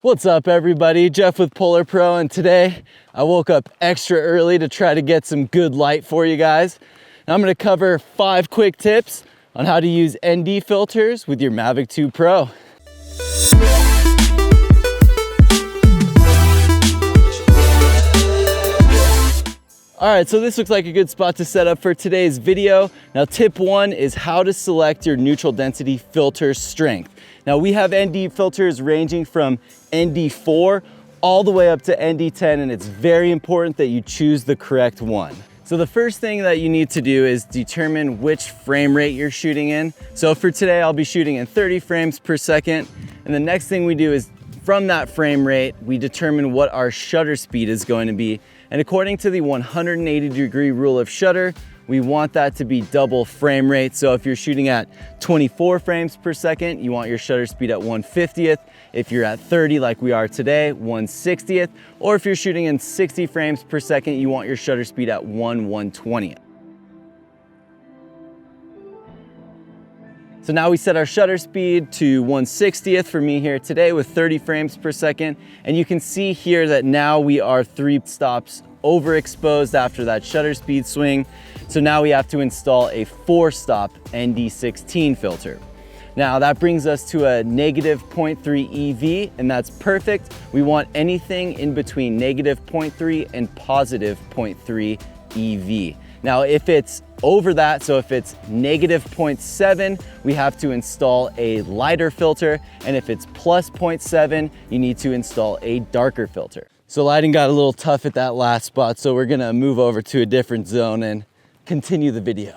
What's up everybody, Jeff with PolarPro, and today I woke up extra early to try to get some good light for you guys. And I'm going to cover 5 quick tips on how to use ND filters with your Mavic 2 Pro. Alright, so this looks like a good spot to set up for today's video. Now tip 1 is how to select your neutral density filter strength. Now we have ND filters ranging from ND4 all the way up to ND10, and it's very important that you choose the correct one. So the first thing that you need to do is determine which frame rate you're shooting in. So for today, I'll be shooting in 30 frames per second. And the next thing we do is from that frame rate, we determine what our shutter speed is going to be. And according to the 180-degree rule of shutter, we want that to be double frame rate. So if you're shooting at 24 frames per second, you want your shutter speed at 1/50th. If you're at 30 like we are today, 1/60th. Or if you're shooting in 60 frames per second, you want your shutter speed at 1/120th. So now we set our shutter speed to 1/60th for me here today with 30 frames per second. And you can see here that now we are 3 stops overexposed after that shutter speed swing. So now we have to install a 4-stop ND16 filter. Now that brings us to a -0.3 EV, and that's perfect. We want anything in between -0.3 and +0.3 EV. Now if it's over that, so if it's -0.7, we have to install a lighter filter, and if it's +0.7, you need to install a darker filter. So lighting got a little tough at that last spot, so we're gonna move over to a different zone and continue the video.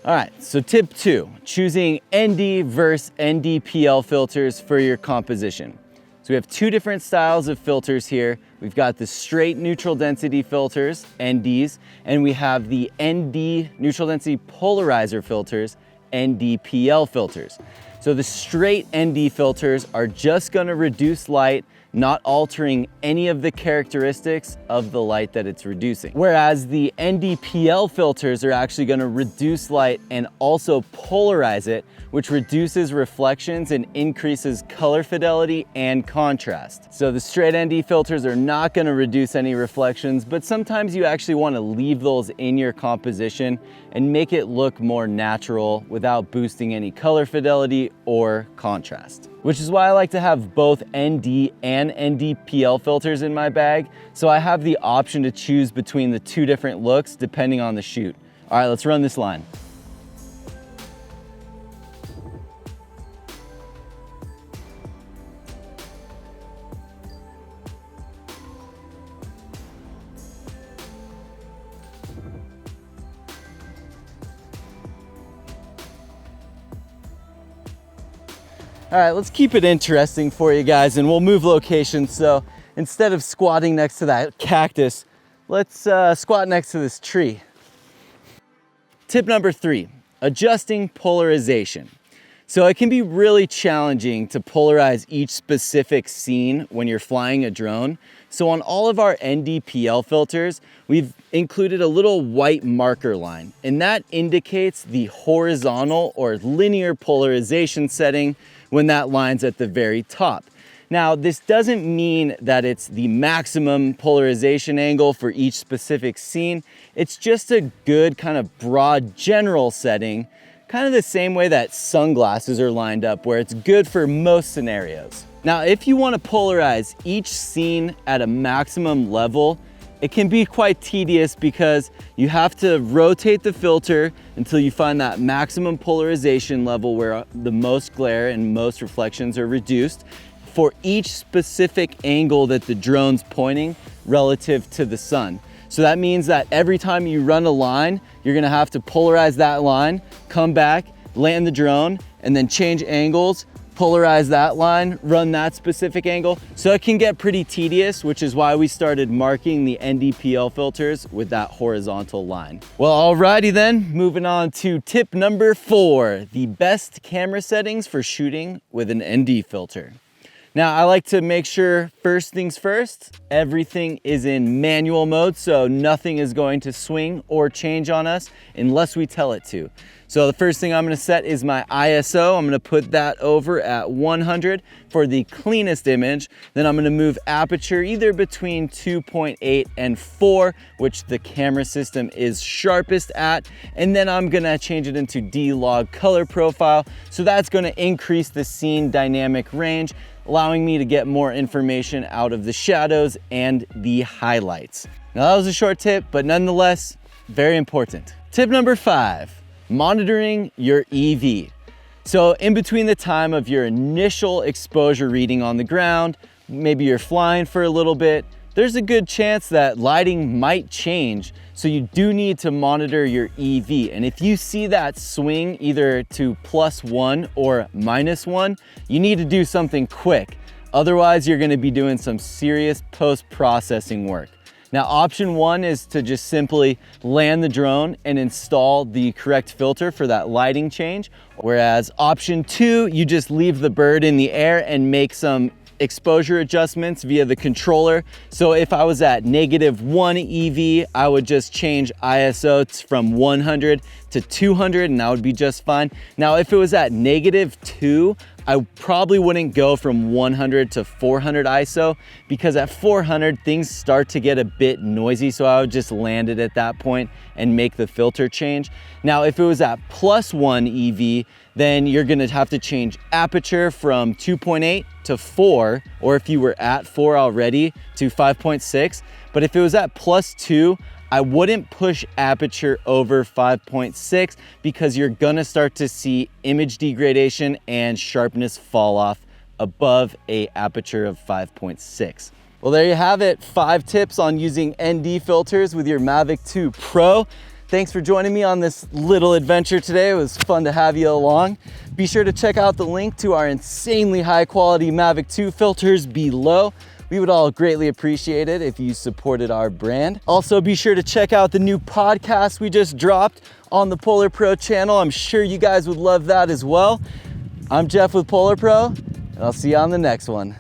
All right, so tip 2, choosing ND versus ND-PL filters for your composition. So we have 2 different styles of filters here. We've got the straight neutral density filters, NDs, and we have the ND neutral density polarizer filters, ND-PL filters. So the straight ND filters are just gonna reduce light, not altering any of the characteristics of the light that it's reducing. Whereas the ND-PL filters are actually gonna reduce light and also polarize it, which reduces reflections and increases color fidelity and contrast. So the straight ND filters are not gonna reduce any reflections, but sometimes you actually wanna leave those in your composition and make it look more natural without boosting any color fidelity or contrast. Which is why I like to have both ND and ND-PL filters in my bag, so I have the option to choose between the 2 different looks depending on the shoot. All right, let's run this line. All right, let's keep it interesting for you guys, and we'll move locations. So instead of squatting next to that cactus, let's squat next to this tree. Tip number 3, adjusting polarization. So it can be really challenging to polarize each specific scene when you're flying a drone. So on all of our ND-PL filters, we've included a little white marker line, and that indicates the horizontal or linear polarization setting when that line's at the very top. Now, this doesn't mean that it's the maximum polarization angle for each specific scene. It's just a good kind of broad general setting, kind of the same way that sunglasses are lined up, where it's good for most scenarios. Now, if you want to polarize each scene at a maximum level, it can be quite tedious because you have to rotate the filter until you find that maximum polarization level where the most glare and most reflections are reduced for each specific angle that the drone's pointing relative to the sun. So that means that every time you run a line, you're gonna have to polarize that line, come back, land the drone, and then change angles, polarize that line, run that specific angle. So it can get pretty tedious, which is why we started marking the ND-PL filters with that horizontal line. Well, alrighty then, moving on to tip number 4, the best camera settings for shooting with an ND filter. Now, I like to make sure, first things first, everything is in manual mode, so nothing is going to swing or change on us unless we tell it to. So the first thing I'm gonna set is my ISO. I'm gonna put that over at 100 for the cleanest image. Then I'm gonna move aperture either between 2.8 and 4, which the camera system is sharpest at. And then I'm gonna change it into D-Log color profile. So that's gonna increase the scene dynamic range, allowing me to get more information out of the shadows and the highlights. Now that was a short tip, but nonetheless, very important. Tip number 5. Monitoring your Eevee. So in between the time of your initial exposure reading on the ground, maybe you're flying for a little bit, there's a good chance that lighting might change. So you do need to monitor your Eevee. And if you see that swing either to +1 or -1, you need to do something quick. Otherwise, you're gonna be doing some serious post-processing work. Now, option 1 is to just simply land the drone and install the correct filter for that lighting change. Whereas option 2, you just leave the bird in the air and make some exposure adjustments via the controller. So if I was at -1 EV, I would just change ISO from 100 to 200 and that would be just fine. Now, if it was at -2, I probably wouldn't go from 100 to 400 ISO because at 400 things start to get a bit noisy. So I would just land it at that point and make the filter change. Now, if it was at +1 EV, then you're gonna have to change aperture from 2.8 to 4, or if you were at 4 already, to 5.6. But if it was at +2, I wouldn't push aperture over 5.6 because you're gonna start to see image degradation and sharpness fall off above a aperture of 5.6. Well, there you have it. 5 tips on using ND filters with your Mavic 2 Pro. Thanks for joining me on this little adventure today. It was fun to have you along. Be sure to check out the link to our insanely high quality Mavic 2 filters below. We would all greatly appreciate it if you supported our brand. Also, be sure to check out the new podcast we just dropped on the PolarPro channel. I'm sure you guys would love that as well. I'm Jeff with PolarPro, and I'll see you on the next one.